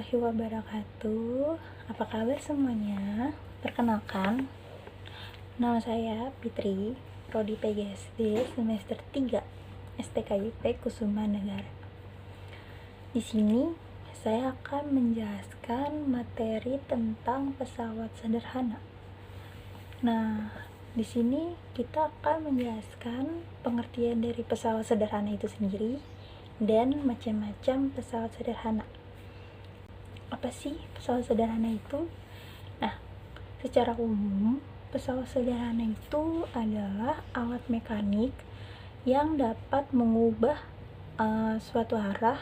warahmatullahi wabarakatuh. Apa kabar semuanya? Perkenalkan, nama saya Fitri, Prodi PGSD semester 3 STKIP Kusuma Negara. Di sini saya akan menjelaskan materi tentang pesawat sederhana. Nah, di sini kita akan menjelaskan pengertian dari pesawat sederhana itu sendiri dan macam-macam pesawat sederhana. Apa sih pesawat sederhana itu? Nah, secara umum, pesawat sederhana itu adalah alat mekanik yang dapat mengubah suatu arah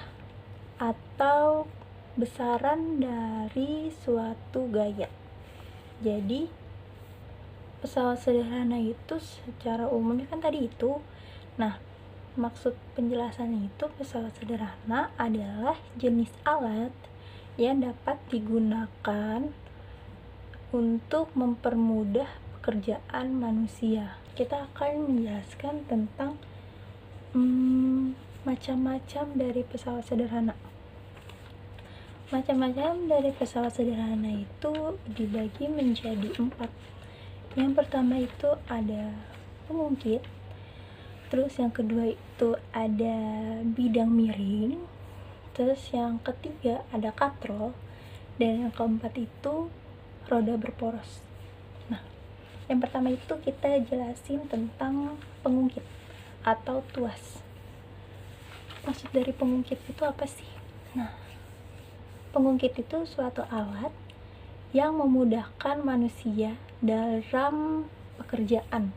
atau besaran dari suatu gaya. Jadi, pesawat sederhana itu secara umumnya kan tadi itu. Nah, maksud penjelasannya itu pesawat sederhana adalah jenis alat yang dapat digunakan untuk mempermudah pekerjaan manusia. Kita akan menjelaskan tentang macam-macam dari pesawat sederhana. Macam-macam dari pesawat sederhana itu dibagi menjadi 4. Yang pertama itu ada pengungkit. Terus yang kedua itu ada bidang miring. Terus yang ketiga ada katrol. Dan yang keempat itu roda berporos. Nah, yang pertama itu kita jelasin tentang pengungkit atau tuas. Maksud dari pengungkit itu apa sih? Nah, pengungkit itu suatu alat yang memudahkan manusia dalam pekerjaan.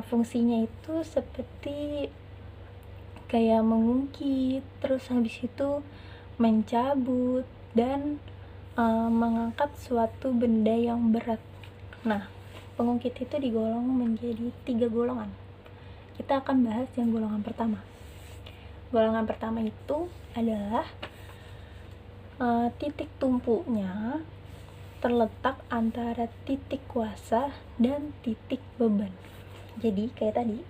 Fungsinya itu seperti kayak mengungkit, terus habis itu mencabut dan mengangkat suatu benda yang berat. Nah, pengungkit itu digolong menjadi 3 golongan. Kita akan bahas yang golongan pertama. Golongan pertama itu adalah titik tumpunya terletak antara titik kuasa dan titik beban. Jadi kayak tadi,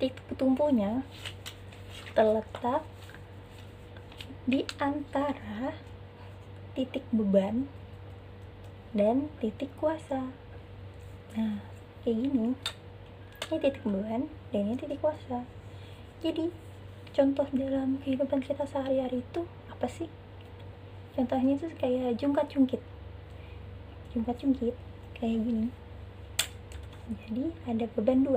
titik tumpunya terletak di antara titik beban dan titik kuasa. Nah, kayak gini. Ini titik beban dan ini titik kuasa. Jadi, contoh dalam kehidupan kita sehari-hari itu apa sih? Contohnya itu kayak jungkat-jungkit kayak gini. Jadi ada beban 2.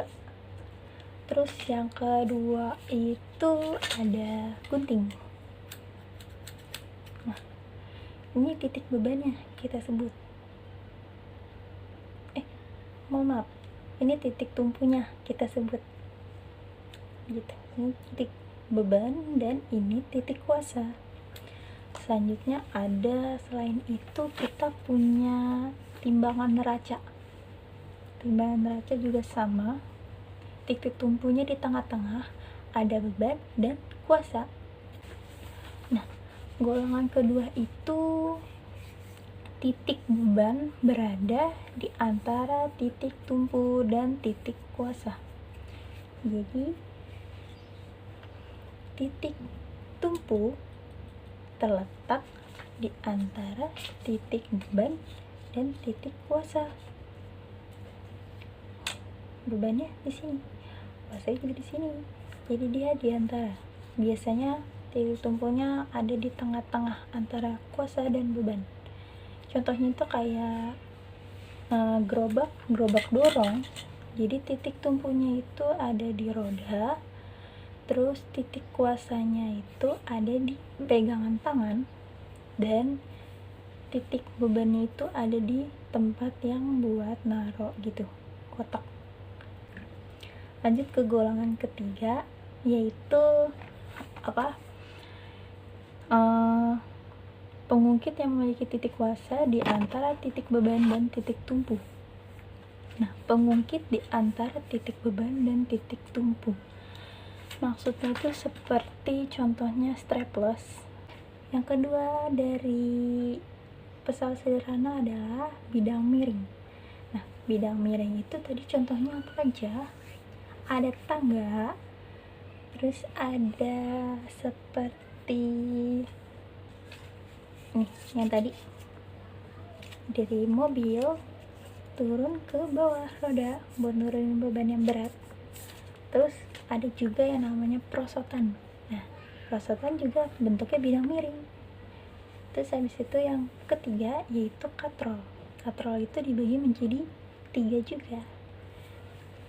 Terus yang kedua itu ada gunting. Nah, ini titik bebannya kita sebut. Maaf, ini titik tumpunya kita sebut. Gitu. Ini titik beban dan ini titik kuasa. Selanjutnya ada, selain itu kita punya timbangan neraca. Timbangan neraca juga sama. Titik tumpunya di tengah-tengah, ada beban dan kuasa. Nah, golongan kedua itu titik beban berada di antara titik tumpu dan titik kuasa. Jadi, titik tumpu terletak di antara titik beban dan titik kuasa. Bebannya di sini, kuasanya juga di sini. Jadi dia di antara. Biasanya titik tumpunya ada di tengah-tengah antara kuasa dan beban. Contohnya itu kayak gerobak dorong. Jadi titik tumpunya itu ada di roda. Terus titik kuasanya itu ada di pegangan tangan dan titik bebannya itu ada di tempat yang buat naro gitu, kotak. Lanjut ke golongan ketiga, yaitu pengungkit yang memiliki titik kuasa di antara titik beban dan titik tumpu. Nah, pengungkit di antara titik beban dan titik tumpu. Maksudnya itu seperti contohnya strapless. Yang kedua dari pesawat sederhana adalah bidang miring. Nah, bidang miring itu tadi contohnya apa aja? Ada tangga, terus ada seperti nih yang tadi dari mobil turun ke bawah roda buat nurunin beban yang berat. Terus ada juga yang namanya perosotan. Nah, perosotan juga bentuknya bidang miring. Terus habis itu yang ketiga yaitu katrol. Katrol itu dibagi menjadi 3 juga.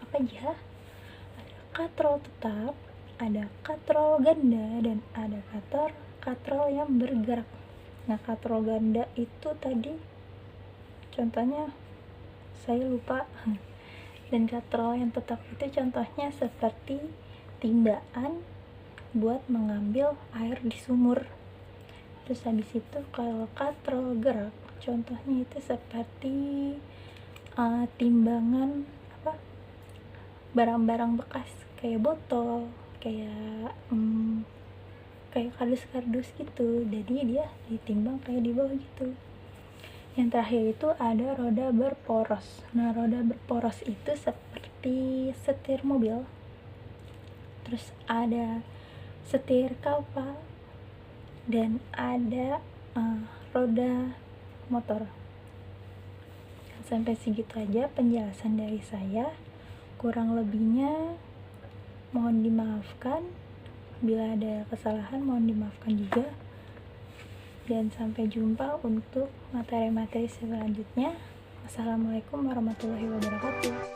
Apa aja? Ada katrol tetap, ada katrol ganda, dan ada katrol yang bergerak. Nah, katrol ganda itu tadi contohnya saya lupa. Dan katrol yang tetap itu contohnya seperti timbaan buat mengambil air di sumur. Terus habis itu kalau katrol gerak contohnya itu seperti timbangan barang-barang bekas kayak botol, kayak kardus-kardus gitu, jadi dia ditimbang kayak di bawah gitu. Yang terakhir itu ada roda berporos. Nah, roda berporos itu seperti setir mobil, terus ada setir kapal, dan ada roda motor. Sampai segitu aja penjelasan dari saya. Kurang lebihnya mohon dimaafkan. Bila ada kesalahan mohon dimaafkan juga. Dan sampai jumpa untuk materi-materi selanjutnya. Wassalamualaikum warahmatullahi wabarakatuh.